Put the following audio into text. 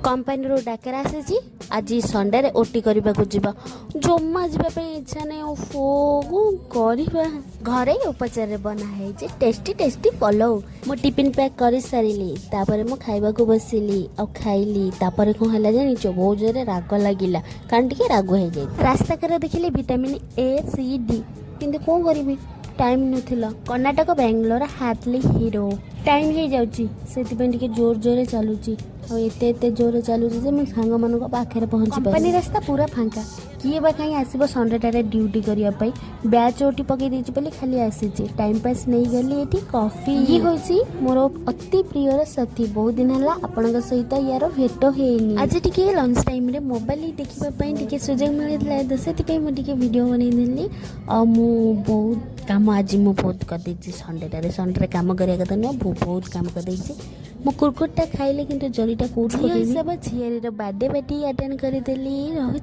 Company डाकरा आसी आज Sunday OT करने को जीव जमा जावाई इच्छा नहीं ओफो करवा घरे उपचार बनाई टेस्टी टेस्टी पलौ मो टिफिन पैक कर सारी मो खाइबा को बसिली आ खाइली कौन है जानी बहुत जोरे राग लगिला कारण टे राग हो जाए रास्ता कर देखिले विटामिन ए सी डी कि कौन करी time नथिला Karnataka Bangalore हाटली hero time हो जाउची से जोर जोर चलुची और एते जोर चलुची जे मैं सांग मान पाखे पहुंची कंपनी रास्ता पूरा फांका किए बा कहीं आसब संडेटारे ड्यूटी करने बैच ओटी पकई देछि बोली खाली आसी टाइम पास नहीं गली ये कॉफी ये होची मोर अति प्रियर साथी बहुत दिन है आपण सहित यार भेट होनी आज टिके लंच टाइम रे मोबाइल देखा सुजोग मिलता तो से मुझे वीडियो बनईदेली और मु बहुत काम आज मु बहुत कर संडेटारे संडे काम करिया कथा नुह बहुत काम कर मो कुरकुरटा खाइले कि जरीटा कौट हिसाब झीर बर्थडे पार्टी अटेंड करदेली रही।